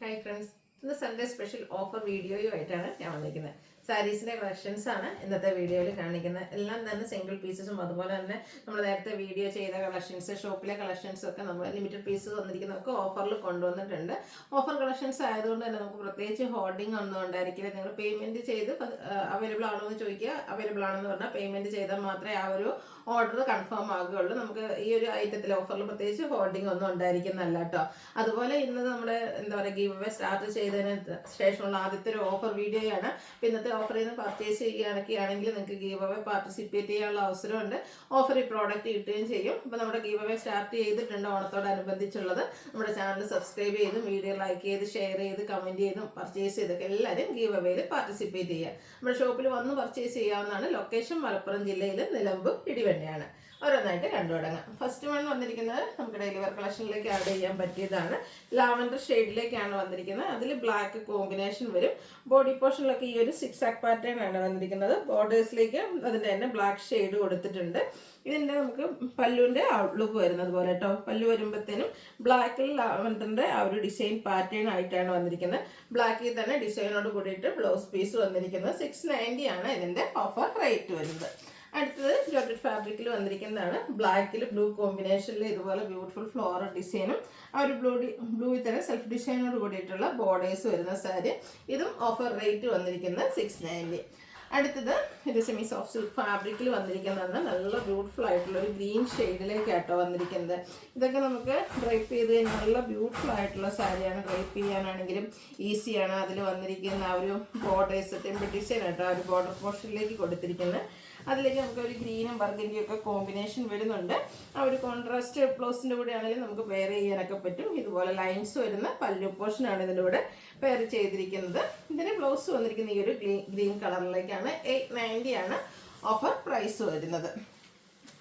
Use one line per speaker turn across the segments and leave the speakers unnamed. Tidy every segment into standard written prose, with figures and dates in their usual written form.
Hi friends, ഇന്ന് Sunday special offer വീഡിയോയുമായിട്ടാണ് ഞാൻ വന്നിരിക്കുന്നത്. സാരീസിൻ്റെ കളക്ഷൻസ് ആണ് ഇന്നത്തെ വീഡിയോയിൽ കാണിക്കുന്നത്. എല്ലാം തന്നെ സിംഗിൾ പീസസും അതുപോലെ തന്നെ നമ്മൾ നേരത്തെ വീഡിയോ ചെയ്ത കളക്ഷൻസ്, ഷോപ്പിലെ കളക്ഷൻസും ഒക്കെ നമ്മൾ ലിമിറ്റഡ് പീസസ് വന്നിരിക്കുന്നതൊക്കെ ഓഫറിൽ കൊണ്ടുവന്നിട്ടുണ്ട്. ഓഫർ കളക്ഷൻസ് ആയതുകൊണ്ട് തന്നെ നമുക്ക് പ്രത്യേകിച്ച് ഹോൾഡിംഗ് ഒന്നും ഉണ്ടായിരിക്കില്ല. നിങ്ങൾ പേയ്മെൻറ്റ് ചെയ്ത് അവൈലബിൾ ആണോ എന്ന് ചോദിക്കുക. അവൈലബിൾ ആണെന്ന് പറഞ്ഞാൽ പേയ്മെൻറ്റ് ചെയ്താൽ മാത്രമേ ആ ഒരു ഓർഡർ കൺഫേം ആകുകയുള്ളൂ. നമുക്ക് ഈ ഒരു ഐറ്റത്തിൽ ഓഫറിൽ പ്രത്യേകിച്ച് ഹോൾഡിംഗ് ഒന്നും ഉണ്ടായിരിക്കുന്നല്ല കേട്ടോ. അതുപോലെ ഇന്ന് നമ്മുടെ എന്താ പറയുക, ഗീവ് അവേ സ്റ്റാർട്ട് ചെയ്തതിന് ശേഷമുള്ള ആദ്യത്തെ ഒരു ഓഫർ വീഡിയോയാണ്. ഇന്നത്തെ ഓഫറിൽ നിന്ന് പർച്ചേസ് ചെയ്യുകയാണെങ്കിൽ നിങ്ങൾക്ക് ഗീവ് അവേ പാർട്ടിസിപ്പേറ്റ് ചെയ്യാനുള്ള അവസരമുണ്ട്. ഓഫർ ഈ പ്രോഡക്റ്റ് കിട്ടുകയും ചെയ്യും. അപ്പോൾ നമ്മുടെ ഗീവ് അവേ സ്റ്റാർട്ട് ചെയ്തിട്ടുണ്ട് ഓണത്തോടനുബന്ധിച്ചുള്ളത്. നമ്മുടെ ചാനൽ സബ്സ്ക്രൈബ് ചെയ്തും വീഡിയോ ലൈക്ക് ചെയ്ത് ഷെയർ ചെയ്ത് കമൻറ്റ് ചെയ്തും പർച്ചേസ് ചെയ്തൊക്കെ എല്ലാവരും ഗീവ് അവേയിൽ പാർട്ടിസിപ്പേറ്റ് ചെയ്യുക. നമ്മുടെ ഷോപ്പിൽ വന്ന് പർച്ചേസ് ചെയ്യാവുന്നതാണ്. ലൊക്കേഷൻ മലപ്പുറം ജില്ലയിൽ നിലമ്പൂർ ഇടിവണ്ണയാണ്. ഓരോന്നായിട്ട് കണ്ടു തുടങ്ങാം. ഫസ്റ്റ് വൺ വന്നിരിക്കുന്നത് നമുക്ക് ഡെയിലി വെയർ കളക്ഷനിലേക്ക് ആഡ് ചെയ്യാൻ പറ്റിയതാണ്. ലാവൻഡർ ഷെയ്ഡിലേക്കാണ് വന്നിരിക്കുന്നത്. അതിൽ ബ്ലാക്ക് കോമ്പിനേഷൻ വരും. ബോഡി പോർഷനിലൊക്കെ ഈ ഒരു സിക്സ് ആക്ക് പാറ്റേൺ ആണ് വന്നിരിക്കുന്നത്. ബോർഡേഴ്സിലേക്ക് അതിൻ്റെ തന്നെ ബ്ലാക്ക് ഷെയ്ഡ് കൊടുത്തിട്ടുണ്ട്. ഇതിൻ്റെ നമുക്ക് പല്ലുവിൻ്റെ ഔട്ട്ലുക്ക് വരുന്നത് പോലെ കേട്ടോ. പല്ലു വരുമ്പോഴത്തേനും ബ്ലാക്കിൽ ലാവൻഡറിൻ്റെ ആ ഒരു ഡിസൈൻ പാറ്റേൺ ആയിട്ടാണ് വന്നിരിക്കുന്നത്. ബ്ലാക്കിൽ തന്നെ ഡിസൈനോട് കൂടിയിട്ട് ബ്ലൗസ് പീസ് വന്നിരിക്കുന്നത്. 690 ആണ് ഇതിൻ്റെ ഓഫർ റേറ്റ് വരുന്നത്. അടുത്തത് ജോർജറ്റ് ഫാബ്രിക്കിൽ വന്നിരിക്കുന്നതാണ്. ബ്ലാക്കിൽ ബ്ലൂ കോമ്പിനേഷനിൽ ഇതുപോലെ ബ്യൂട്ടിഫുൾ ഫ്ലോറൽ ഡിസൈനും ആ ഒരു ബ്ലൂവിൽ തന്നെ സെൽഫ് ഡിസൈനോട് കൂടിയിട്ടുള്ള ബോർഡേഴ്സ് വരുന്ന സാരി. ഇതും ഓഫർ റേറ്റ് വന്നിരിക്കുന്നത് 690. അടുത്തത് ഇത് സെമി സോഫ്റ്റ് സിൽക്ക് ഫാബ്രിക്കിൽ വന്നിരിക്കുന്നതാണ്. നല്ല ബ്യൂട്ടിഫുൾ ആയിട്ടുള്ള ഒരു ഗ്രീൻ ഷെയ്ഡിലേക്കാട്ടോ വന്നിരിക്കുന്നത്. ഇതൊക്കെ നമുക്ക് ഡ്രൈപ്പ് ചെയ്ത് കഴിഞ്ഞാൽ നല്ല ബ്യൂട്ടിഫുൾ ആയിട്ടുള്ള സാരിയാണ്. ഡ്രൈപ്പ് ചെയ്യാനാണെങ്കിലും ഈസിയാണ്. അതിൽ വന്നിരിക്കുന്ന ആ ഒരു ബോർഡേഴ്സ് ടെമ്പിൾ ഡിസൈൻ ആട്ടോ ആ ഒരു ബോർഡർ പോർഷനിലേക്ക് കൊടുത്തിരിക്കുന്നത്. അതിലേക്ക് നമുക്ക് ഒരു ഗ്രീനും ബർഗൻഡിയും ഒക്കെ കോമ്പിനേഷൻ വരുന്നുണ്ട്. ആ ഒരു കോൺട്രാസ്റ്റ് ബ്ലൗസിൻ്റെ കൂടെ ആണെങ്കിലും നമുക്ക് പെയർ ചെയ്യാനൊക്കെ പറ്റും. ഇതുപോലെ ലൈൻസ് വരുന്ന പല്ലു പോർഷനാണ് ഇതിൻ്റെ കൂടെ പെയർ ചെയ്തിരിക്കുന്നത്. ഇതിന് ബ്ലൗസ് വന്നിരിക്കുന്ന ഈ ഒരു ഗ്രീൻ കളറിലേക്കാണ്. 890 ആണ് ഓഫർ പ്രൈസ് വരുന്നത്.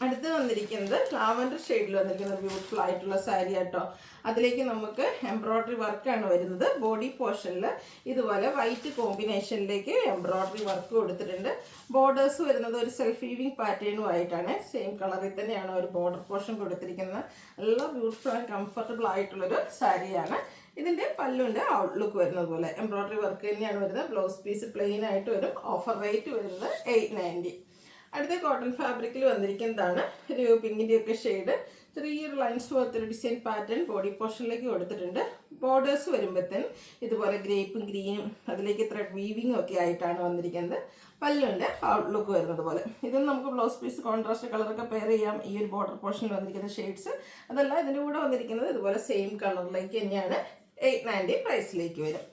അടുത്ത് വന്നിരിക്കുന്നത് ലാവൻഡർ ഷെയ്ഡിൽ വന്നിരിക്കുന്ന ബ്യൂട്ടിഫുൾ ആയിട്ടുള്ള സാരി ആട്ടോ. അതിലേക്ക് നമുക്ക് എംബ്രോയ്ഡറി വർക്കാണ് വരുന്നത്. ബോഡി പോർഷനിൽ ഇതുപോലെ വൈറ്റ് കോമ്പിനേഷനിലേക്ക് എംബ്രോയ്ഡറി വർക്ക് കൊടുത്തിട്ടുണ്ട്. ബോർഡേഴ്സ് വരുന്നത് ഒരു സെൽഫ് വീവിങ് പാറ്റേണും ആയിട്ടാണ്. സെയിം കളറിൽ തന്നെയാണ് ഒരു ബോർഡർ പോർഷൻ കൊടുത്തിരിക്കുന്നത്. നല്ല ബ്യൂട്ടിഫുൾ ആൻഡ് കംഫർട്ടബിൾ ആയിട്ടുള്ളൊരു സാരിയാണ്. ഇതിൻ്റെ പല്ലുവിൻ്റെ ഔട്ട്ലുക്ക് വരുന്നത് പോലെ എംബ്രോയ്ഡറി വർക്ക് തന്നെയാണ് വരുന്നത്. ബ്ലൗസ് പീസ് പ്ലെയിൻ ആയിട്ട് വരും. ഓഫർ റേറ്റ് വരുന്നത് 890. അടുത്ത കോട്ടൺ ഫാബ്രിക്കിൽ വന്നിരിക്കുന്നതാണ്. ഒരു പിങ്കിൻ്റെയൊക്കെ ഷെയ്ഡ് ചെറിയൊരു ലൈൻസ് പോലത്തെ ഒരു ഡിസൈൻ പാറ്റേൺ ബോഡി പോർഷനിലേക്ക് കൊടുത്തിട്ടുണ്ട്. ബോർഡേഴ്സ് വരുമ്പോഴത്തേനും ഇതുപോലെ ഗ്രേപ്പും ഗ്രീനും അതിലേക്ക് ത്രെഡ് വീവിങ്ങും ഒക്കെ ആയിട്ടാണ് വന്നിരിക്കുന്നത്. പല്ലുവിൻ്റെ ഔട്ട്ലുക്ക് വരുന്നത് പോലെ. ഇതും നമുക്ക് ബ്ലൗസ് പീസ് കോൺട്രാസ്റ്റ് കളറൊക്കെ പെയർ ചെയ്യാം. ഈ ഒരു ബോർഡർ പോർഷനിൽ വന്നിരിക്കുന്ന ഷെയ്ഡ്സ് അതല്ല ഇതിൻ്റെ കൂടെ വന്നിരിക്കുന്നത് ഇതുപോലെ സെയിം കളറിലേക്ക് തന്നെയാണ്. 890 പ്രൈസിലേക്ക് വരും.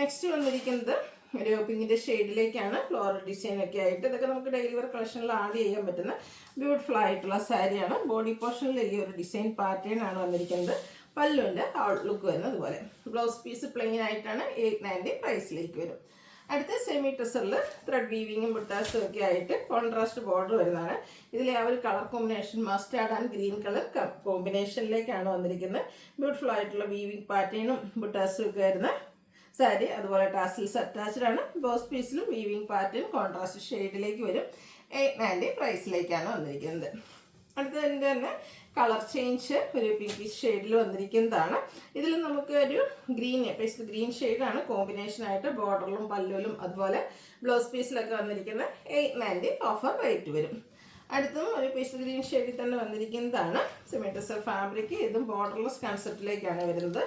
നെക്സ്റ്റ് വന്നിരിക്കുന്നത് ഒരു പിങ്കിൻ്റെ ഷെയ്ഡിലേക്കാണ്. ഫ്ലോറൽ ഡിസൈനൊക്കെ ആയിട്ട് ഇതൊക്കെ നമുക്ക് ഡെയിലി വെയർ കളക്ഷനിൽ ആഡ് ചെയ്യാൻ പറ്റുന്ന ബ്യൂട്ടിഫുൾ ആയിട്ടുള്ള സാരിയാണ്. ബോഡി പോർഷനിൽ ഈ ഒരു ഡിസൈൻ പാറ്റേൺ ആണ് വന്നിരിക്കുന്നത്. പല്ലുവിൻ്റെ ഔട്ട്ലുക്ക് വരുന്നത് പോലെ. ബ്ലൗസ് പീസ് പ്ലെയിൻ ആയിട്ടാണ്. 890 പ്രൈസിലേക്ക് വരും. അടുത്ത സെമി ടെസറിൽ ത്രെഡ് വീവിങ്ങും ബുട്ടാസും ഒക്കെ ആയിട്ട് കോൺട്രാസ്റ്റ് ബോർഡർ വരുന്നതാണ്. ഇതിലെ ആ ഒരു colour combination mustard and green colour കോമ്പിനേഷനിലേക്കാണ് വന്നിരിക്കുന്നത്. ബ്യൂട്ടിഫുൾ ആയിട്ടുള്ള വീവിങ് പാറ്റേണും ബുട്ടാസും ഒക്കെ വരുന്ന സാരി. അതുപോലെ ടാസിൽസ് അറ്റാച്ച്ഡ് ആണ്. ബ്ലൗസ് പീസിലും വീവിങ് പാറ്റേൺ കോൺട്രാസ്റ്റ് ഷെയ്ഡിലേക്ക് വരും. 890 പ്രൈസിലേക്കാണ് വന്നിരിക്കുന്നത്. അടുത്തതിൻ്റെ തന്നെ കളർ ചേഞ്ച് ഒരു പിങ്കിഷ് ഷെയ്ഡിൽ വന്നിരിക്കുന്നതാണ്. ഇതിൽ നമുക്ക് ഒരു ഗ്രീൻ പേസ്റ്റ് ഗ്രീൻ ഷെയ്ഡാണ് കോമ്പിനേഷനായിട്ട് ബോർഡറിലും പല്ലുവിലും അതുപോലെ ബ്ലൗസ് പീസിലൊക്കെ വന്നിരിക്കുന്ന 890 ഓഫർ റേറ്റ് വരും. അടുത്തും ഒരു പേസ്റ്റ് ഗ്രീൻ ഷെയ്ഡിൽ തന്നെ വന്നിരിക്കുന്നതാണ് സെമി ടെസർ ഫാബ്രിക്. ഇതും ബോർഡർലെസ് കൺസെപ്റ്റിലേക്കാണ് വരുന്നത്.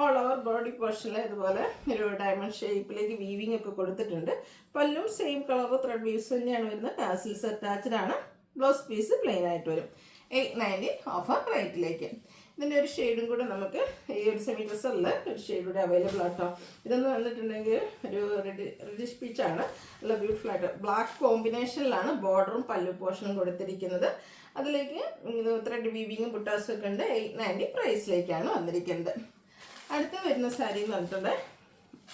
ഓൾ ഓവർ ബോഡി പോർഷനിൽ ഇതുപോലെ ഒരു ഡയമണ്ട് ഷേപ്പിലേക്ക് വീവിങ് ഒക്കെ കൊടുത്തിട്ടുണ്ട്. പല്ലും സെയിം കളർ ത്രെഡ് വീവ്സ് തന്നെയാണ് വരുന്നത്. ടാസിൽസ് അറ്റാച്ച്ഡ് ആണ്. ബ്ലൗസ് പീസ് പ്ലെയിൻ ആയിട്ട് വരും. 890 ഓഫർ റേറ്റിലേക്ക്. ഇതിൻ്റെ ഒരു ഷെയ്ഡും കൂടെ നമുക്ക് ഈ ഒരു സെമി ഡ്രസ്സറിൽ ഒരു ഷെയ്ഡ് കൂടെ അവൈലബിൾ ആട്ടോ. ഇതെന്ന് വന്നിട്ടുണ്ടെങ്കിൽ ഒരു റെഡിഷ് പീച്ചാണ്. നല്ല ബ്യൂട്ടിഫുൾ ആയിട്ട് ബ്ലാക്ക് കോമ്പിനേഷനിലാണ് ബോർഡറും പല്ലു പോർഷനും കൊടുത്തിരിക്കുന്നത്. അതിലേക്ക് ത്രെഡ് വീവിങ്ങും ബുട്ടാസും ഒക്കെ ഉണ്ട്. 890 പ്രൈസിലേക്കാണ് വന്നിരിക്കുന്നത്. അടുത്ത വരുന്ന സാരി എന്ന് പറഞ്ഞിട്ടുണ്ട്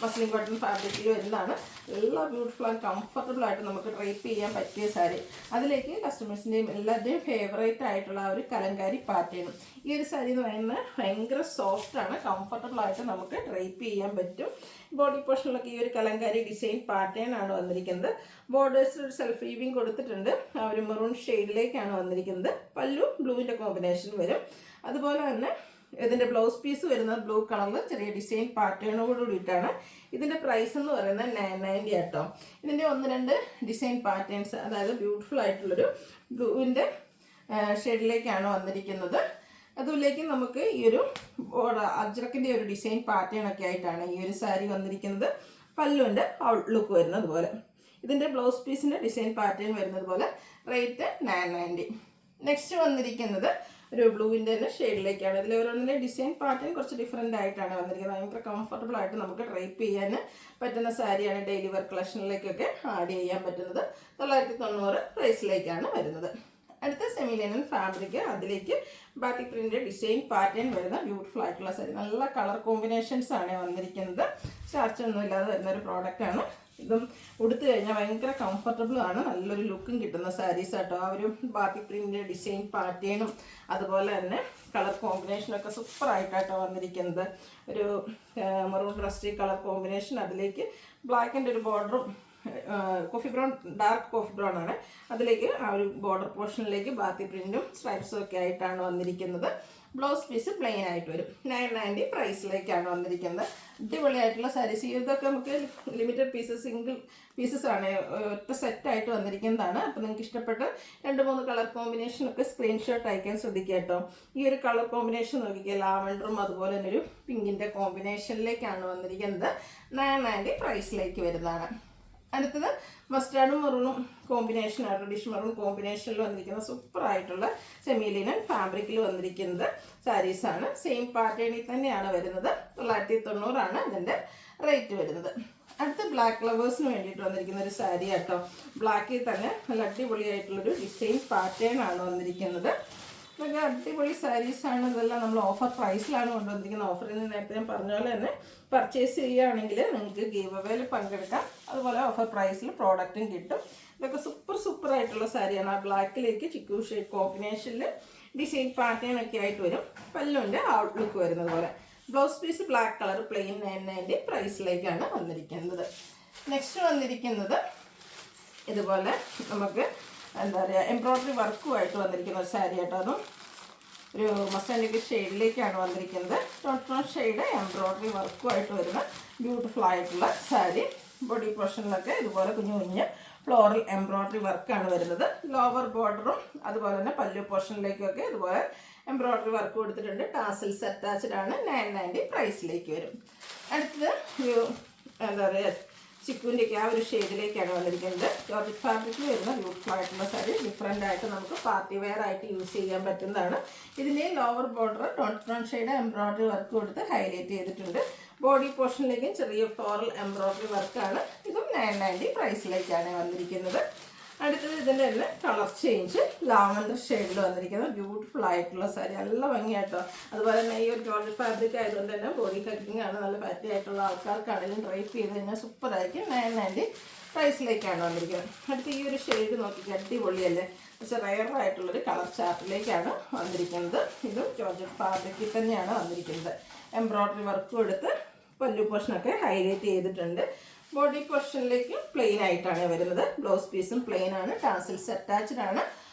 മസ്ലിൻ കോട്ടൺ ഫാബ്രിക്കിൽ വരുന്നതാണ്. എല്ലാ ബ്യൂട്ടിഫുൾ ആൻഡ് കംഫർട്ടബിൾ ആയിട്ട് നമുക്ക് ഡ്രൈപ്പ് ചെയ്യാൻ പറ്റിയ സാരി. അതിലേക്ക് കസ്റ്റമേഴ്സിൻ്റെയും എല്ലാവരുടെയും ഫേവറേറ്റ് ആയിട്ടുള്ള ആ ഒരു കലങ്കാരി പാറ്റേണും. ഈ ഒരു സാരി എന്ന് പറയുന്നത് ഭയങ്കര സോഫ്റ്റാണ്. കംഫർട്ടബിൾ ആയിട്ട് നമുക്ക് ഡ്രൈപ്പ് ചെയ്യാൻ പറ്റും. ബോഡി പോർഷനിലൊക്കെ ഈ ഒരു കലങ്കാരി ഡിസൈൻ പാറ്റേൺ ആണ് വന്നിരിക്കുന്നത്. ബോർഡേഴ്സിൽ ഒരു സെൽഫ് വീവിങ് കൊടുത്തിട്ടുണ്ട്. ആ ഒരു മെറൂൺ ഷെയ്ഡിലേക്കാണ് വന്നിരിക്കുന്നത്. പല്ലു ബ്ലൂവിൻ്റെ കോമ്പിനേഷൻ വരും. അതുപോലെ തന്നെ ഇതിൻ്റെ ബ്ലൗസ് പീസ് വരുന്നത് ബ്ലൂ കളറിൽ ചെറിയ ഡിസൈൻ പാറ്റേണോട് കൂടിയിട്ടാണ്. ഇതിൻ്റെ പ്രൈസ് എന്ന് പറയുന്നത് 990 കേട്ടോ. ഇതിൻ്റെ 1-2 ഡിസൈൻ പാറ്റേൺസ്, അതായത് ബ്യൂട്ടിഫുൾ ആയിട്ടുള്ളൊരു ബ്ലൂവിൻ്റെ ഷെയ്ഡിലേക്കാണ് വന്നിരിക്കുന്നത്. അതുലേക്ക് നമുക്ക് ഈ ഒരു അജ്രക്കിൻ്റെ ഒരു ഡിസൈൻ പാറ്റേൺ ഒക്കെ ആയിട്ടാണ് ഈ ഒരു സാരി വന്നിരിക്കുന്നത്. പല്ലുവിൻ്റെ ഔട്ട്ലുക്ക് വരുന്നത് പോലെ, ഇതിൻ്റെ ബ്ലൗസ് പീസിൻ്റെ ഡിസൈൻ പാറ്റേൺ വരുന്നത് പോലെ. റേറ്റ് 990. നെക്സ്റ്റ് വന്നിരിക്കുന്നത് ഒരു ബ്ലൂവിൻ്റെ തന്നെ ഷെയ്ഡിലേക്കാണ്. ഇതിൽ ഓരോന്നിൻ്റെ ഡിസൈൻ പാറ്റേൺ കുറച്ച് ഡിഫറെൻ്റ് ആയിട്ടാണ് വന്നിരിക്കുന്നത്. ഭയങ്കര കംഫർട്ടബിൾ ആയിട്ട് നമുക്ക് ഡ്രൈപ്പ് ചെയ്യാൻ പറ്റുന്ന സാരിയാണ്. ഡെയിലി വെയർ കളക്ഷനിലേക്കൊക്കെ ആഡ് ചെയ്യാൻ പറ്റുന്നത്. 990 പ്രൈസിലേക്കാണ് വരുന്നത്. അടുത്ത സെമി ലിനൻ ഫാബ്രിക്, അതിലേക്ക് ബാക്കി പ്രിൻ്റ് ഡിസൈൻ പാറ്റേൺ വരുന്ന ബ്യൂട്ടിഫുൾ ആയിട്ടുള്ള സാരി. നല്ല കളർ കോമ്പിനേഷൻസ് ആണ് വന്നിരിക്കുന്നത്. സ്റ്റാർച്ചൊന്നും ഇല്ലാതെ വരുന്നൊരു പ്രോഡക്റ്റാണ്. ഇതും ഉടുത്തു കഴിഞ്ഞാൽ ഭയങ്കര കംഫർട്ടബിൾ ആണ്, നല്ലൊരു ലുക്കും കിട്ടുന്ന സാരീസ് ആട്ടോ. ആ ഒരു ബാക്കി പ്രിൻ്റ് ഡിസൈൻ പാറ്റേണും അതുപോലെ തന്നെ കളർ കോമ്പിനേഷനൊക്കെ സൂപ്പറായിട്ടാട്ടോ വന്നിരിക്കുന്നത്. ഒരു മെറൂൺ റസ്റ്റി കളർ കോമ്പിനേഷൻ, അതിലേക്ക് ബ്ലാക്കിൻ്റെ ഒരു ബോർഡറും coffee brown, dark coffee brown ആണ്. അതിലേക്ക് ആ ഒരു ബോർഡർ പോർഷനിലേക്ക് ബാത്തി പ്രിൻറ്റും സ്ട്രൈപ്സും ഒക്കെ ആയിട്ടാണ് വന്നിരിക്കുന്നത്. ബ്ലൗസ് പീസ് പ്ലെയിൻ ആയിട്ട് വരും. 990 പ്രൈസിലേക്കാണ് വന്നിരിക്കുന്നത്. അടിപൊളിയായിട്ടുള്ള സാരീസ്. ഇതൊക്കെ നമുക്ക് ലിമിറ്റഡ് പീസസ്, സിംഗിൾ പീസസ് ആണ്, ഒറ്റ സെറ്റായിട്ട് വന്നിരിക്കുന്നതാണ്. അപ്പോൾ നിങ്ങൾക്ക് ഇഷ്ടപ്പെട്ട 2-3 കളർ കോമ്പിനേഷനൊക്കെ സ്ക്രീൻഷോട്ട് അയക്കാൻ ശ്രദ്ധിക്കുക കേട്ടോ. ഈ ഒരു കളർ കോമ്പിനേഷൻ നോക്കിക്കുക, ലാവൻഡറും അതുപോലെ തന്നെ ഒരു പിങ്കിൻ്റെ കോമ്പിനേഷനിലേക്കാണ് വന്നിരിക്കുന്നത്. 990 പ്രൈസിലേക്ക് വരുന്നതാണ്. അടുത്തത് മസ്റ്റാർഡും മെറൂണും കോമ്പിനേഷനാണ്, റെഡിഷ് മെറൂൺ കോമ്പിനേഷനിൽ വന്നിരിക്കുന്ന സൂപ്പറായിട്ടുള്ള സെമി ലിനൻ ഫാബ്രിക്കിൽ വന്നിരിക്കുന്നത് സാരീസാണ്. സെയിം പാറ്റേണിൽ തന്നെയാണ് വരുന്നത്. 990 ഇതിൻ്റെ റേറ്റ് വരുന്നത്. അടുത്ത ബ്ലാക്ക് ലവേഴ്സിന് വേണ്ടിയിട്ട് വന്നിരിക്കുന്ന ഒരു സാരി കേട്ടോ. ബ്ലാക്കിൽ തന്നെ നല്ല അടിപൊളിയായിട്ടുള്ളൊരു ഡിസൈൻ പാറ്റേൺ ആണ് വന്നിരിക്കുന്നത്. ഇതൊക്കെ അടിപൊളി സാരീസാണ്. ഇതെല്ലാം നമ്മൾ ഓഫർ പ്രൈസിലാണ് കൊണ്ടുവന്നിരിക്കുന്നത്. ഓഫറിൽ നിന്ന് നേരത്തെ ഞാൻ പറഞ്ഞ പോലെ തന്നെ പർച്ചേസ് ചെയ്യുകയാണെങ്കിൽ നിങ്ങൾക്ക് ഗീവ് അവേയിൽ പങ്കെടുക്കാം. അതുപോലെ ഓഫർ പ്രൈസിൽ പ്രോഡക്റ്റും കിട്ടും. ഇതൊക്കെ സൂപ്പറായിട്ടുള്ള സാരിയാണ്. ആ ബ്ലാക്കിലേക്ക് ചിക്കു ഷെയ്ഡ് കോമ്പിനേഷനിൽ ഡിസൈൻ പാറ്റേൺ ഒക്കെ ആയിട്ട് വരും. പല്ലുവിൻ്റെ ഔട്ട്ലുക്ക് വരുന്നത് പോലെ. Blouse piece black colour plain 990 പ്രൈസിലേക്കാണ് വന്നിരിക്കുന്നത്. നെക്സ്റ്റ് വന്നിരിക്കുന്നത് ഇതുപോലെ നമുക്ക് എന്താ പറയുക, എംബ്രോയ്ഡറി വർക്കുമായിട്ട് വന്നിരിക്കുന്ന ഒരു സാരി ആട്ടോ. അതും ഒരു മസ്റ്റാൻഡിൻ്റെ ഷെയ്ഡിലേക്കാണ് വന്നിരിക്കുന്നത്. ടോൺ ഷെയ്ഡ് എംബ്രോയ്ഡറി വർക്കുമായിട്ട് വരുന്ന ബ്യൂട്ടിഫുൾ ആയിട്ടുള്ള സാരി. ബോഡി പോർഷനിലൊക്കെ ഇതുപോലെ കുഞ്ഞു ഫ്ലോറൽ എംബ്രോയ്ഡറി വർക്കാണ് വരുന്നത്. ലോവർ ബോർഡറും അതുപോലെ തന്നെ പല്ലു പോർഷനിലേക്കൊക്കെ ഇതുപോലെ എംബ്രോയ്ഡറി വർക്ക് കൊടുത്തിട്ടുണ്ട്. ടാസൽസ് അറ്റാച്ച്ഡ് ആണ്. 990 പ്രൈസിലേക്ക് വരും. അടുത്തത് ഒരു എന്താ പറയുക, ചിക്കുവിൻ്റെയൊക്കെ ആ ഒരു ഷെയ്ഡിലേക്കാണ് വന്നിരിക്കുന്നത്. ജോർജറ്റ് ഫാബ്രിക്കിൽ വരുന്ന ബ്യൂട്ടിഫുൾ ആയിട്ടുള്ള സാരി. ഡിഫറെൻ്റ് ആയിട്ട് നമുക്ക് പാർട്ടി വെയർ ആയിട്ട് യൂസ് ചെയ്യാൻ പറ്റുന്നതാണ്. ഇതിൻ്റെ lower border tone shade embroidery work കൊടുത്ത് ഹൈലൈറ്റ് ചെയ്തിട്ടുണ്ട്. ബോഡി പോർഷനിലേക്കും ചെറിയ ഫ്ലോറൽ എംബ്രോയ്ഡറി വർക്കാണ്. ഇതും 990 പ്രൈസിലേക്കാണ് വന്നിരിക്കുന്നത്. അടുത്തത് ഇതിൻ്റെ തന്നെ കളർ ചേഞ്ച് ലാവൻഡർ ഷെയ്ഡിൽ വന്നിരിക്കുന്നത് ബ്യൂട്ടിഫുൾ ആയിട്ടുള്ള സാരി. നല്ല ഭംഗിയായിട്ടോ. അതുപോലെ തന്നെ ഈ ഒരു ജോർജറ്റ് ഫാബ്രിക് ആയതുകൊണ്ട് തന്നെ ബോഡി കട്ടിങ് ആണ്. നല്ല ഫാറ്റി ആയിട്ടുള്ള ആൾക്കാർക്കാണെങ്കിലും ഡ്രൈപ്പ് ചെയ്ത് കഴിഞ്ഞാൽ സൂപ്പറായിരിക്കും. 990 പ്രൈസിലേക്കാണ് വന്നിരിക്കുന്നത്. അടുത്ത ഈ ഒരു ഷെയ്ഡ് നോക്കിയിട്ട് അടിപൊളിയല്ലേ. പക്ഷേ റയറായിട്ടുള്ളൊരു കളർ ചാർട്ടിലേക്കാണ് വന്നിരിക്കുന്നത്. ഇതും ജോർജറ്റ് ഫാബ്രിക്കിൽ തന്നെയാണ് വന്നിരിക്കുന്നത്. എംബ്രോയ്ഡറി വർക്കും എടുത്ത് പല്ലു പോർഷനൊക്കെ ഹൈലൈറ്റ് ചെയ്തിട്ടുണ്ട്. ബോഡി പോർഷനിലേക്ക് പ്ലെയിൻ ആയിട്ടാണ് വരുന്നത്. ബ്ലൗസ് പീസും പ്ലെയിൻ ആണ്. ടാസൽസ് അറ്റാച്ച്ഡ് ആണ്.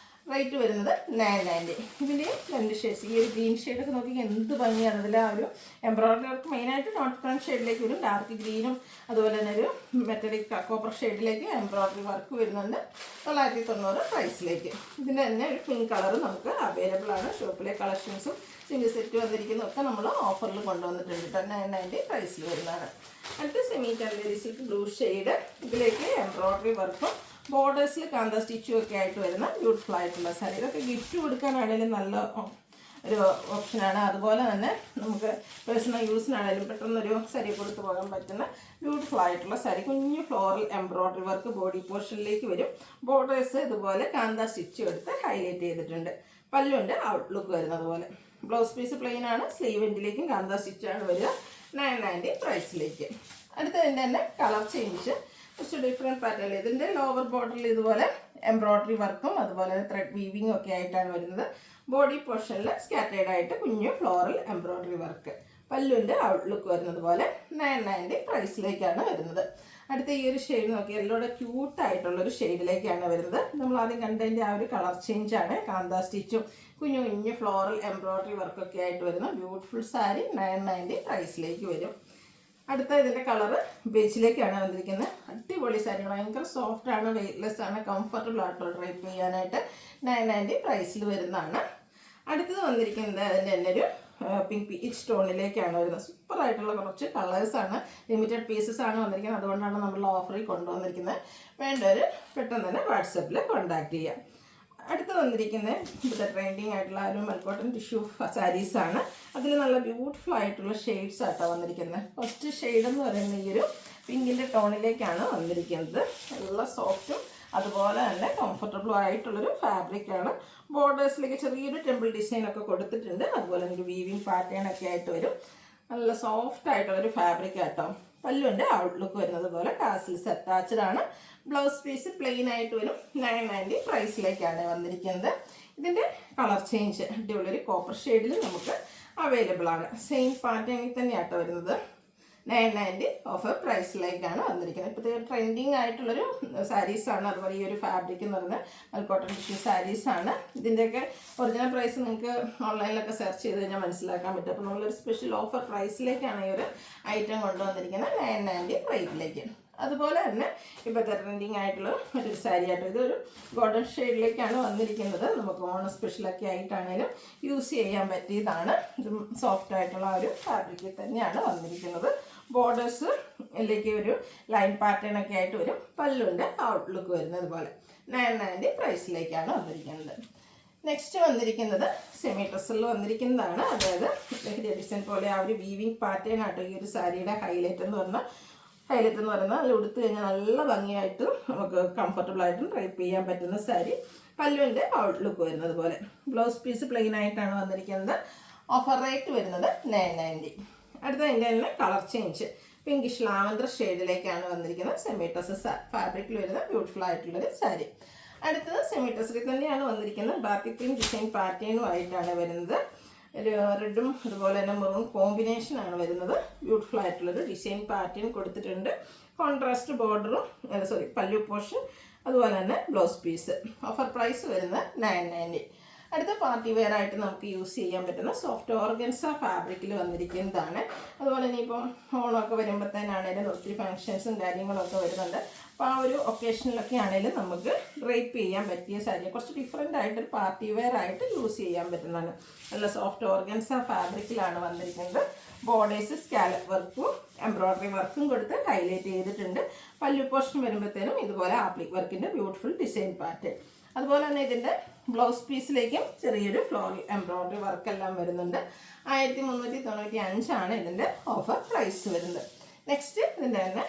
റേറ്റ് വരുന്നത് 990. ഇതിൻ്റെ 2 ഷെയ്ഡ്സ്. ഈ ഒരു ഗ്രീൻ ഷെയ്ഡൊക്കെ നോക്കി എന്ത് ഭംഗിയാണ്. അതിൽ ആ ഒരു എംബ്രോയ്ഡറി വർക്ക് മെയിനായിട്ട് നോട്ട് ബ്രൗൺ ഷെയ്ഡിലേക്ക് വരും. ഡാർക്ക് ഗ്രീനും അതുപോലെ തന്നെ ഒരു മെറ്റലിക് കോപ്പർ ഷെയ്ഡിലേക്ക് എംബ്രോയ്ഡറി വർക്ക് വരുന്നുണ്ട്. 990 പ്രൈസിലേക്ക്. ഇതിൻ്റെ തന്നെ ഒരു പിങ്ക് കളർ നമുക്ക് അവൈലബിൾ ആണ്. ഷോപ്പിലെ കളക്ഷൻസും സിംഗിൾ സെറ്റ് വന്നിരിക്കുന്നതൊക്കെ നമ്മൾ ഓഫറിൽ കൊണ്ടുവന്നിട്ടുണ്ട്. 990 പ്രൈസിൽ വരുന്നതാണ്. അടുത്ത semi Chanderi silk blue shade. ഇതിലേക്ക് എംബ്രോയ്ഡറി വർക്കും ബോർഡേഴ്സിൽ കാന്ത സ്റ്റിച്ചും ഒക്കെ ആയിട്ട് വരുന്ന ബ്യൂട്ടിഫുൾ ആയിട്ടുള്ള സാരി. ഇതൊക്കെ ഗിഫ്റ്റ് കൊടുക്കാനാണെങ്കിലും നല്ല ഒരു ഓപ്ഷനാണ്. അതുപോലെ തന്നെ നമുക്ക് പേഴ്സണൽ യൂസിനാണെങ്കിലും പെട്ടെന്നൊരു സാരി കൊടുത്തു പോകാൻ പറ്റുന്ന ബ്യൂട്ടിഫുൾ ആയിട്ടുള്ള സാരി. കുഞ്ഞു ഫ്ലോറൽ എംബ്രോയ്ഡറി വർക്ക് ബോഡി പോർഷനിലേക്ക് വരും. ബോർഡേഴ്സ് ഇതുപോലെ കാന്ത സ്റ്റിച്ചും എടുത്ത് ഹൈലൈറ്റ് ചെയ്തിട്ടുണ്ട്. പല്ലുവിൻ്റെ ഔട്ട്ലുക്ക് വരുന്നത് പോലെ. ബ്ലൗസ് പീസ് പ്ലെയിൻ ആണ്. സ്ലീവ് എൻഡിലേക്കും കാന്ത സ്റ്റിച്ചാണ് വരിക. 990 പ്രൈസിലേക്ക്. അടുത്തതിൻ്റെ തന്നെ കളർ ചേഞ്ച് കുറച്ച് ഡിഫറെൻറ്റ് പാറ്റേൺ. ഇതിൻ്റെ ലോവർ ബോർഡറിൽ ഇതുപോലെ എംബ്രോയ്ഡറി വർക്കും അതുപോലെ ത്രെഡ് വീവിങ്ങും ഒക്കെ ആയിട്ടാണ് വരുന്നത്. ബോഡി പോർഷനിൽ സ്കാറ്റേഡ് ആയിട്ട് കുഞ്ഞു ഫ്ലോറൽ എംബ്രോയ്ഡറി വർക്ക്. പല്ലുവിൻ്റെ ഔട്ട്ലുക്ക് വരുന്നത് പോലെ. 990 പ്രൈസിലേക്കാണ് വരുന്നത്. അടുത്ത ഈ ഒരു ഷെയ്ഡ് നോക്കി എല്ലോടെ ക്യൂട്ടായിട്ടുള്ളൊരു ഷെയ്ഡിലേക്കാണ് വരുന്നത്. നമ്മൾ ആദ്യം കണ്ടതിൻ്റെ ആ ഒരു കളർ ചേഞ്ചാണ്. കാന്ത സ്റ്റിച്ചും കുഞ്ഞു കുഞ്ഞു ഫ്ലോറൽ എംബ്രോയ്ഡറി വർക്കൊക്കെ ആയിട്ട് വരുന്ന ബ്യൂട്ടിഫുൾ സാരി 990 പ്രൈസിലേക്ക് വരും. അടുത്ത ഇതിൻ്റെ കളറ് ബേജിലേക്കാണ് വന്നിരിക്കുന്നത്. അടിപൊളി സാരി, ഭയങ്കര സോഫ്റ്റാണ്, വെയ്റ്റ്ലെസ് ആണ്, കംഫർട്ടബിൾ ആയിട്ടുള്ള ഡ്രൈപ്പ് ചെയ്യാനായിട്ട് 990 പ്രൈസിൽ വരുന്നതാണ്. അടുത്തത് വന്നിരിക്കുന്നത് അതിൻ്റെ തന്നെ ഒരു പിങ്ക് പീച്ച് ടോണിലേക്കാണ് വരുന്നത്. സൂപ്പറായിട്ടുള്ള കുറച്ച് കളേഴ്സാണ്, ലിമിറ്റഡ് പീസസ് ആണ് വന്നിരിക്കുന്നത്. അതുകൊണ്ടാണ് നമ്മൾ ഓഫറിൽ കൊണ്ടുവന്നിരിക്കുന്നത്. വേണ്ടവർ പെട്ടെന്ന് തന്നെ വാട്സപ്പിൽ കോൺടാക്ട് ചെയ്യാം. അടുത്ത് വന്നിരിക്കുന്നത് ഇവിടുത്തെ ട്രെൻഡിങ് ആയിട്ടുള്ള ഒരു മൽക്കോട്ടൺ ടിഷ്യൂ സാരീസാണ്. അതിൽ നല്ല ബ്യൂട്ടിഫുൾ ആയിട്ടുള്ള ഷെയ്ഡ്സ് ആയിട്ടാണ് വന്നിരിക്കുന്നത്. ഫസ്റ്റ് ഷെയ്ഡ് എന്ന് പറയുന്ന ഈ ഒരു പിങ്കിൻ്റെ ടോണിലേക്കാണ് വന്നിരിക്കുന്നത്. നല്ല സോഫ്റ്റും അതുപോലെ തന്നെ കംഫർട്ടബിളും ആയിട്ടുള്ളൊരു ഫാബ്രിക്കാണ്. ബോർഡേഴ്സിലേക്ക് ചെറിയൊരു ടെമ്പിൾ ഡിസൈനൊക്കെ കൊടുത്തിട്ടുണ്ട്. അതുപോലെ ഒരു വീവിങ് പാറ്റേൺ ഒക്കെ ആയിട്ട് വരും. നല്ല സോഫ്റ്റ് ആയിട്ടുള്ളൊരു ഫാബ്രിക് ആട്ടോ. പല്ലുവിൻ്റെ ഔട്ട്ലുക്ക് വരുന്നത് പോലെ ടാസിൽസ് അറ്റാച്ച്ഡ് ആണ്. ബ്ലൗസ് പീസ് പ്ലെയിൻ ആയിട്ട് വരും. 990 പ്രൈസിലേക്കാണ് വന്നിരിക്കുന്നത്. ഇതിൻ്റെ കളർ ചേഞ്ച് അടിപൊളി കോപ്പർ ഷെയ്ഡിൽ നമുക്ക് അവൈലബിൾ ആണ്. സെയിം പാറ്റേണിൽ തന്നെയാട്ടോ വരുന്നത്. 990 ഓഫർ പ്രൈസിലേക്കാണ് വന്നിരിക്കുന്നത്. ഇപ്പോഴത്തെ ട്രെൻഡിങ് ആയിട്ടുള്ളൊരു സാരീസാണ്. അതുപോലെ ഈ ഒരു ഫാബ്രിക് എന്ന് പറയുന്നത് മൽക്കോട്ടൺ ടിഷ്യൂ സാരീസാണ്. ഇതിൻ്റെയൊക്കെ ഒറിജിനൽ പ്രൈസ് നിങ്ങൾക്ക് ഓൺലൈനിലൊക്കെ സെർച്ച് ചെയ്ത് കഴിഞ്ഞാൽ മനസ്സിലാക്കാൻ പറ്റും. അപ്പോൾ നമ്മളൊരു സ്പെഷ്യൽ ഓഫർ പ്രൈസിലേക്കാണ് ഈ ഒരു ഐറ്റം കൊണ്ടുവന്നിരിക്കുന്നത്, 990 റേറ്റിലേക്ക്. അതുപോലെ തന്നെ ഇപ്പോഴത്തെ ട്രെൻഡിങ് ആയിട്ടുള്ള ഒരു സാരി ആയിട്ട് ഇതൊരു ഗോൾഡൻ ഷെയ്ഡിലേക്കാണ് വന്നിരിക്കുന്നത്. നമുക്ക് ഓണം സ്പെഷ്യലൊക്കെ ആയിട്ടാണെങ്കിലും യൂസ് ചെയ്യാൻ പറ്റിയതാണ്. ഇത് സോഫ്റ്റ് ആയിട്ടുള്ള ഒരു ഫാബ്രിക്കിൽ തന്നെയാണ് വന്നിരിക്കുന്നത്. ബോർഡേഴ്സിലേക്ക് ഒരു ലൈൻ പാറ്റേൺ ഒക്കെ ആയിട്ട് വരും. പല്ലുവിൻ്റെ ഔട്ട്ലുക്ക് വരുന്നത് പോലെ 990 പ്രൈസിലേക്കാണ് വന്നിരിക്കുന്നത്. നെക്സ്റ്റ് വന്നിരിക്കുന്നത് സെമി ഡ്രസ്സിൽ വന്നിരിക്കുന്നതാണ്. അതായത് ഡിസൈൻ പോലെ ആ ഒരു വീവിങ് പാറ്റേൺ ആട്ടോ ഈ ഒരു സാരിയുടെ ഹൈലൈറ്റ് എന്ന് പറയുന്നത്. അതിൽ ഉടുത്ത് കഴിഞ്ഞാൽ നല്ല ഭംഗിയായിട്ട് നമുക്ക് കംഫർട്ടബിളായിട്ടും ഡ്രൈപ്പ് ചെയ്യാൻ പറ്റുന്ന സാരി. പല്ലുവിൻ്റെ ഔട്ട്ലുക്ക് വരുന്നത് പോലെ. ബ്ലൗസ് പീസ് പ്ലെയിൻ ആയിട്ടാണ് വന്നിരിക്കുന്നത്. ഓഫർ റേറ്റ് വരുന്നത് 990. അടുത്ത അതിൻ്റെ തന്നെ കളർ ചേഞ്ച് പിങ്കിഷ് ലാവൻഡർ ഷെയ്ഡിലേക്കാണ് വന്നിരിക്കുന്നത്. സെമി ഡ്രസ്സ് ഫാബ്രിക്കിൽ വരുന്ന ബ്യൂട്ടിഫുൾ ആയിട്ടുള്ളൊരു സാരി. അടുത്തത് സെമി ഡ്രസ്സിൽ തന്നെയാണ് വന്നിരിക്കുന്നത്. ബാത്തിക് പ്രിന്റ് ഡിസൈൻ പാറ്റേണും ആയിട്ടാണ് വരുന്നത്. ഒരു റെഡും അതുപോലെ തന്നെ മെറൂൺ കോമ്പിനേഷനാണ് വരുന്നത്. ബ്യൂട്ടിഫുൾ ആയിട്ടുള്ളൊരു ഡിസൈൻ പാറ്റേൺ കൊടുത്തിട്ടുണ്ട്. കോൺട്രാസ്റ്റ് ബോർഡറും പല്ലു പോർഷൻ അതുപോലെ തന്നെ ബ്ലൗസ് പീസ്. ഓഫർ പ്രൈസ് വരുന്നത് 990. അടുത്ത പാർട്ടി വെയർ ആയിട്ട് നമുക്ക് യൂസ് ചെയ്യാൻ പറ്റുന്ന സോഫ്റ്റ് ഓർഗൻസ ഫാബ്രിക്കിൽ വന്നിരിക്കുന്നതാണ്. അതുപോലെ ഇനിയിപ്പം ഓണമൊക്കെ വരുമ്പോഴത്തേനാണേലും ഒത്തിരി ഫങ്ഷൻസും കാര്യങ്ങളൊക്കെ വരുന്നുണ്ട്. അപ്പോൾ ആ ഒരു ഒക്കേഷനിലൊക്കെ ആണെങ്കിലും നമുക്ക് ഡ്രൈപ്പ് ചെയ്യാൻ പറ്റിയ സാരി, കുറച്ച് ഡിഫറെൻ്റ് ആയിട്ട് പാർട്ടി വെയർ ആയിട്ട് യൂസ് ചെയ്യാൻ പറ്റുന്നതാണ്. നല്ല സോഫ്റ്റ് ഓർഗൻസ ഫാബ്രിക്കിലാണ് വന്നിരിക്കുന്നത്. ബോർഡേഴ്സ് സ്കാലപ്പ് വർക്കും എംബ്രോയ്ഡറി വർക്കും കൊടുത്ത് ഹൈലൈറ്റ് ചെയ്തിട്ടുണ്ട്. പല്ലു പോർഷൻ വരുമ്പോഴത്തേനും ഇതുപോലെ ആപ്ലിക് വർക്കിൻ്റെ ബ്യൂട്ടിഫുൾ ഡിസൈൻ പാറ്റേൺ. അതുപോലെ തന്നെ ഇതിൻ്റെ ബ്ലൗസ് പീസിലേക്കും ചെറിയൊരു ഫ്ലോറൽ എംബ്രോയ്ഡറി വർക്കെല്ലാം വരുന്നുണ്ട്. 1395 ഇതിൻ്റെ ഓഫർ പ്രൈസ് വരുന്നത്. നെക്സ്റ്റ് ഇതിൻ്റെ തന്നെ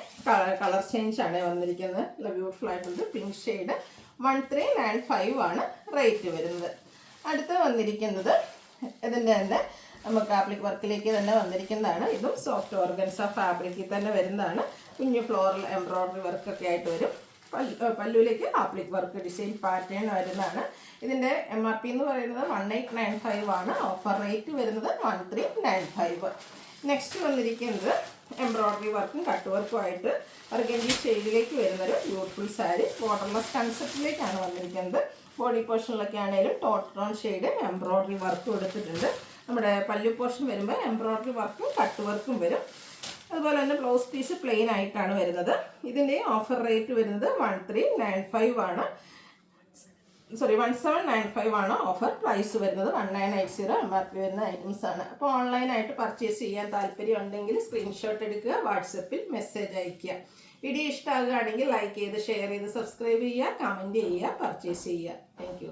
കളർ ചേഞ്ച് ആണ് വന്നിരിക്കുന്നത്. നല്ല ബ്യൂട്ടിഫുൾ ആയിട്ടുള്ള പിങ്ക് ഷെയ്ഡ് 1395 ആണ് റേറ്റ് വരുന്നത്. അടുത്ത് വന്നിരിക്കുന്നത് ഇതിൻ്റെ തന്നെ നമുക്ക് ആപ്ലിക് വർക്കിലേക്ക് തന്നെ വന്നിരിക്കുന്നതാണ്. ഇതും സോഫ്റ്റ് ഓർഗൻസ ഫാബ്രിക്കിൽ തന്നെ വരുന്നതാണ്. കുഞ്ഞു ഫ്ലോറൽ എംബ്രോയ്ഡറി വർക്കൊക്കെ ആയിട്ട് വരും. പല്ലുവിലേക്ക് ആപ്ലിക് വർക്ക് ഡിസൈൻ പാറ്റേൺ വരുന്നതാണ്. ഇതിൻ്റെ MRP എന്ന് പറയുന്നത് 1895 ആണ്. ഓഫർ റേറ്റ് വരുന്നത് 1395. നെക്സ്റ്റ് വന്നിരിക്കുന്നത് എംബ്രോയ്ഡറി വർക്കും കട്ട് വർക്കും ആയിട്ട് ബർഗൻഡി ഷെയ്ഡിലേക്ക് വരുന്നൊരു ബ്യൂട്ടിഫുൾ സാരി. ബോർഡർലെസ് കൺസെപ്റ്റിലേക്കാണ് വന്നിരിക്കുന്നത്. ബോഡി പോർഷനിലൊക്കെ ആണെങ്കിലും ടോൺ ഷെയ്ഡ് എംബ്രോയ്ഡറി വർക്ക് കൊടുത്തിട്ടുണ്ട്. നമ്മുടെ പല്ലു പോർഷൻ വരുമ്പോൾ എംബ്രോയ്ഡറി വർക്കും കട്ട് വർക്കും വരും. അതുപോലെ തന്നെ ബ്ലൗസ് പീസ് പ്ലെയിൻ ആയിട്ടാണ് വരുന്നത്. ഇതിൻ്റെ ഓഫർ റേറ്റ് വരുന്നത് 1795 ആണ് ഓഫർ പ്രൈസ് വരുന്നത്. 1980 MRP വരുന്ന ഐറ്റംസ് ആണ്. അപ്പോൾ ഓൺലൈനായിട്ട് പർച്ചേസ് ചെയ്യാൻ താല്പര്യം ഉണ്ടെങ്കിൽ സ്ക്രീൻഷോട്ട് എടുക്കുക, വാട്സപ്പിൽ മെസ്സേജ് അയയ്ക്കുക. വീഡിയോ ഇഷ്ടമാകുകയാണെങ്കിൽ ലൈക്ക് ചെയ്ത് ഷെയർ ചെയ്ത് സബ്സ്ക്രൈബ് ചെയ്യുക, കമൻറ്റ് ചെയ്യുക, പർച്ചേസ് ചെയ്യുക. താങ്ക്